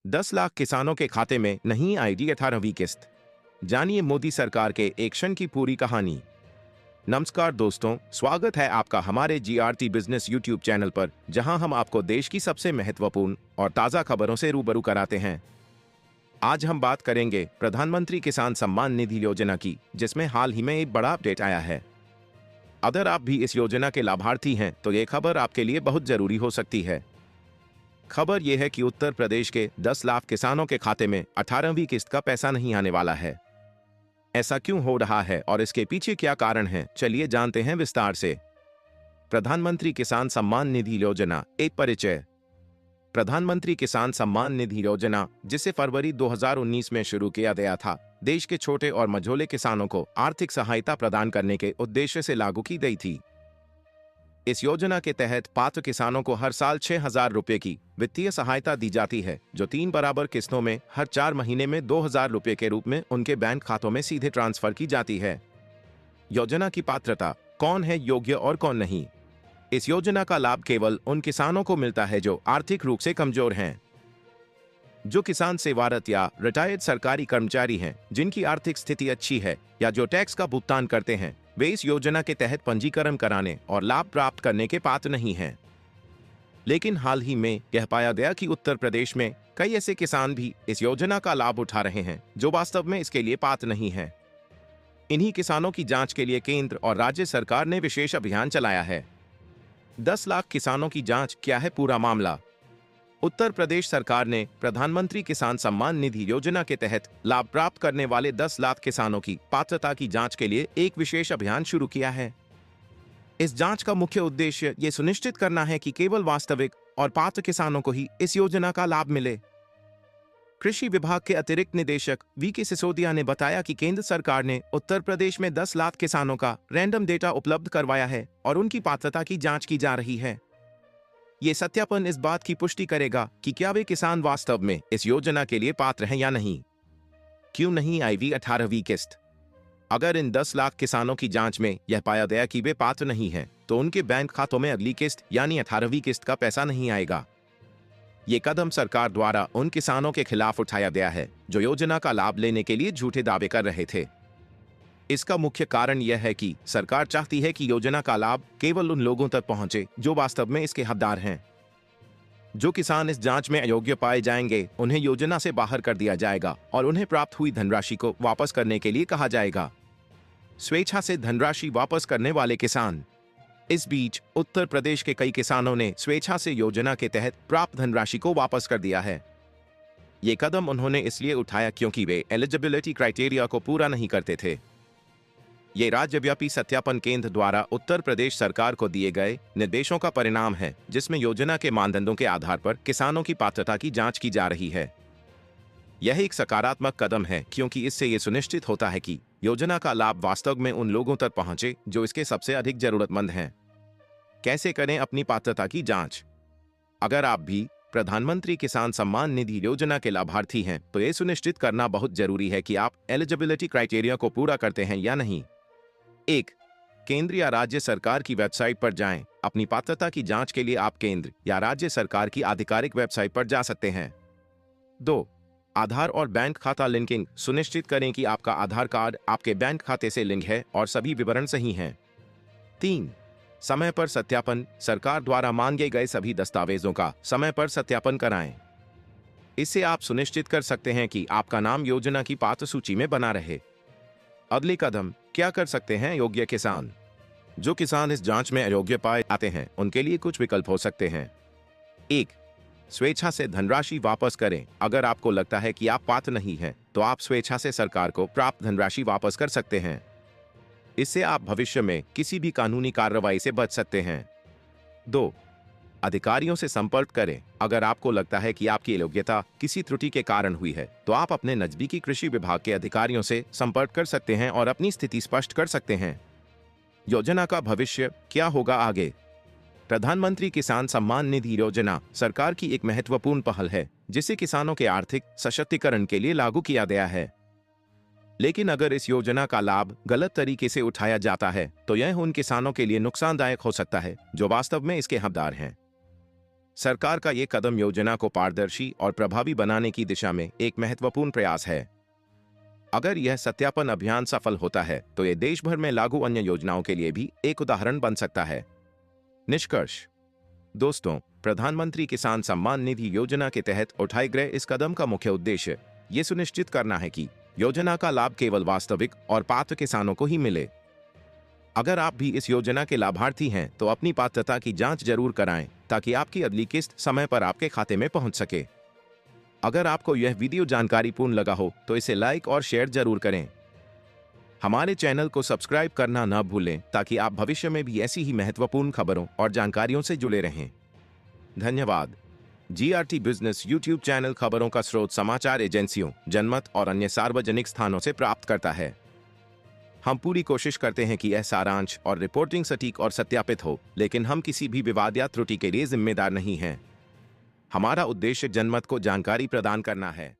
10 लाख किसानों के खाते में नहीं आएगी 18वीं किस्त। जानिए मोदी सरकार के एक्शन की पूरी कहानी। नमस्कार दोस्तों, स्वागत है आपका हमारे जीआरटी बिजनेस यूट्यूब चैनल पर, जहां हम आपको देश की सबसे महत्वपूर्ण और ताज़ा खबरों से रूबरू कराते हैं। आज हम बात करेंगे प्रधानमंत्री किसान सम्मान निधि योजना की, जिसमें हाल ही में एक बड़ा अपडेट आया है। अगर आप भी इस योजना के लाभार्थी हैं तो ये खबर आपके लिए बहुत जरूरी हो सकती है। खबर यह है कि उत्तर प्रदेश के 10 लाख किसानों के खाते में 18वीं किस्त का पैसा नहीं आने वाला है। ऐसा क्यों हो रहा है और इसके पीछे क्या कारण है, चलिए जानते हैं विस्तार से। प्रधानमंत्री किसान सम्मान निधि योजना एक परिचय। प्रधानमंत्री किसान सम्मान निधि योजना, जिसे फरवरी 2019 में शुरू किया गया था, देश के छोटे और मझोले किसानों को आर्थिक सहायता प्रदान करने के उद्देश्य से लागू की गई थी। इस योजना के तहत पात्र किसानों को हर साल 6,000 रुपए की वित्तीय सहायता दी जाती है, जो 3 बराबर किस्तों में हर 4 महीने में 2,000 रुपए के रूप में उनके बैंक खातों में सीधे ट्रांसफर की जाती है। योजना की पात्रता, कौन है योग्य और कौन नहीं। इस योजना का लाभ केवल उन किसानों को मिलता है जो आर्थिक रूप से कमजोर हैं। जो किसान सेवारत या रिटायर्ड सरकारी कर्मचारी हैं, जिनकी आर्थिक स्थिति अच्छी है या जो टैक्स का भुगतान करते हैं, वे इस योजना के तहत पंजीकरण कराने और लाभ प्राप्त करने के पात्र नहीं हैं। लेकिन हाल ही में यह पाया गया कि उत्तर प्रदेश में कई ऐसे किसान भी इस योजना का लाभ उठा रहे हैं जो वास्तव में इसके लिए पात्र नहीं हैं। इन्हीं किसानों की जांच के लिए केंद्र और राज्य सरकार ने विशेष अभियान चलाया है। 10 लाख किसानों की जांच, क्या है पूरा मामला। उत्तर प्रदेश सरकार ने प्रधानमंत्री किसान सम्मान निधि योजना के तहत लाभ प्राप्त करने वाले 10 लाख किसानों की पात्रता की जांच के लिए एक विशेष अभियान शुरू किया है। इस जांच का मुख्य उद्देश्य ये सुनिश्चित करना है कि केवल वास्तविक और पात्र किसानों को ही इस योजना का लाभ मिले। कृषि विभाग के अतिरिक्त निदेशक वीके सिसोदिया ने बताया कि केंद्र सरकार ने उत्तर प्रदेश में 10 लाख किसानों का रैंडम डेटा उपलब्ध करवाया है और उनकी पात्रता की जांच की जा रही है। ये सत्यापन इस बात की पुष्टि करेगा कि क्या वे किसान वास्तव में इस योजना के लिए पात्र हैं या नहीं। क्यों नहीं आएगी 18वीं किस्त। अगर इन 10 लाख किसानों की जांच में यह पाया गया कि वे पात्र नहीं हैं, तो उनके बैंक खातों में अगली किस्त यानी 18वीं किस्त का पैसा नहीं आएगा। ये कदम सरकार द्वारा उन किसानों के खिलाफ उठाया गया है जो योजना का लाभ लेने के लिए झूठे दावे कर रहे थे। इसका मुख्य कारण यह है कि सरकार चाहती है कि योजना का लाभ केवल उन लोगों तक पहुंचे जो वास्तव में इसके हकदार हैं। जो किसान इस जांच में अयोग्य पाए जाएंगे, उन्हें योजना से बाहर कर दिया जाएगा और उन्हें प्राप्त हुई धनराशि को वापस करने के लिए कहा जाएगा। स्वेच्छा से धनराशि वापस करने वाले किसान। इस बीच उत्तर प्रदेश के कई किसानों ने स्वेच्छा से योजना के तहत प्राप्त धनराशि को वापस कर दिया है। ये कदम उन्होंने इसलिए उठाया क्योंकि वे एलिजिबिलिटी क्राइटेरिया को पूरा नहीं करते थे। ये राज्यव्यापी सत्यापन केंद्र द्वारा उत्तर प्रदेश सरकार को दिए गए निर्देशों का परिणाम है, जिसमें योजना के मानदंडों के आधार पर किसानों की पात्रता की जांच की जा रही है। यह एक सकारात्मक कदम है क्योंकि इससे ये सुनिश्चित होता है कि योजना का लाभ वास्तव में उन लोगों तक पहुंचे जो इसके सबसे अधिक जरूरतमंद हैं। कैसे करें अपनी पात्रता की जांच। अगर आप भी प्रधानमंत्री किसान सम्मान निधि योजना के लाभार्थी हैं, तो ये सुनिश्चित करना बहुत जरूरी है कि आप एलिजिबिलिटी क्राइटेरिया को पूरा करते हैं या नहीं। 1. केंद्र या राज्य सरकार की वेबसाइट पर जाएं। अपनी पात्रता की जांच के लिए आप केंद्र या राज्य सरकार की आधिकारिक वेबसाइट पर जा सकते हैं। 2. आधार और बैंक खाता लिंकिंग। सुनिश्चित करें कि आपका आधार कार्ड आपके बैंक खाते से लिंक है और सभी विवरण सही हैं। 3. समय पर सत्यापन। सरकार द्वारा मांगे गए सभी दस्तावेजों का समय पर सत्यापन कराएं। इससे आप सुनिश्चित कर सकते हैं कि आपका नाम योजना की पात्र सूची में बना रहे। अगले कदम, क्या कर सकते हैं योग्य किसान। जो किसान इस जांच में अयोग्य पाए जाते हैं, उनके लिए कुछ विकल्प हो सकते हैं। 1. स्वेच्छा से धनराशि वापस करें। अगर आपको लगता है कि आप पात्र नहीं हैं, तो आप स्वेच्छा से सरकार को प्राप्त धनराशि वापस कर सकते हैं। इससे आप भविष्य में किसी भी कानूनी कार्रवाई से बच सकते हैं। 2. अधिकारियों से संपर्क करें। अगर आपको लगता है कि आपकी योग्यता किसी त्रुटि के कारण हुई है, तो आप अपने नजदीकी कृषि विभाग के अधिकारियों से संपर्क कर सकते हैं और अपनी स्थिति स्पष्ट कर सकते हैं। योजना का भविष्य, क्या होगा आगे। प्रधानमंत्री किसान सम्मान निधि योजना सरकार की एक महत्वपूर्ण पहल है, जिसे किसानों के आर्थिक सशक्तिकरण के लिए लागू किया गया है। लेकिन अगर इस योजना का लाभ गलत तरीके से उठाया जाता है, तो यह उन किसानों के लिए नुकसानदायक हो सकता है जो वास्तव में इसके हकदार हैं। सरकार का ये कदम योजना को पारदर्शी और प्रभावी बनाने की दिशा में एक महत्वपूर्ण प्रयास है। अगर यह सत्यापन अभियान सफल होता है तो यह देश भर में लागू अन्य योजनाओं के लिए भी एक उदाहरण बन सकता है। निष्कर्ष दोस्तों, प्रधानमंत्री किसान सम्मान निधि योजना के तहत उठाए गए इस कदम का मुख्य उद्देश्य ये सुनिश्चित करना है कि योजना का लाभ केवल वास्तविक और पात्र किसानों को ही मिले। अगर आप भी इस योजना के लाभार्थी हैं तो अपनी पात्रता की जांच जरूर कराएं ताकि आपकी अगली किस्त समय पर आपके खाते में पहुंच सके। अगर आपको यह वीडियो जानकारीपूर्ण लगा हो तो इसे लाइक और शेयर जरूर करें। हमारे चैनल को सब्सक्राइब करना न भूलें ताकि आप भविष्य में भी ऐसी ही महत्वपूर्ण खबरों और जानकारियों से जुड़े रहें। धन्यवाद। जीआरटी बिजनेस यूट्यूब चैनल खबरों का स्रोत समाचार एजेंसियों, जनमत और अन्य सार्वजनिक स्थानों से प्राप्त करता है। हम पूरी कोशिश करते हैं कि यह सारांश और रिपोर्टिंग सटीक और सत्यापित हो, लेकिन हम किसी भी विवाद या त्रुटि के लिए जिम्मेदार नहीं हैं। हमारा उद्देश्य जनमत को जानकारी प्रदान करना है।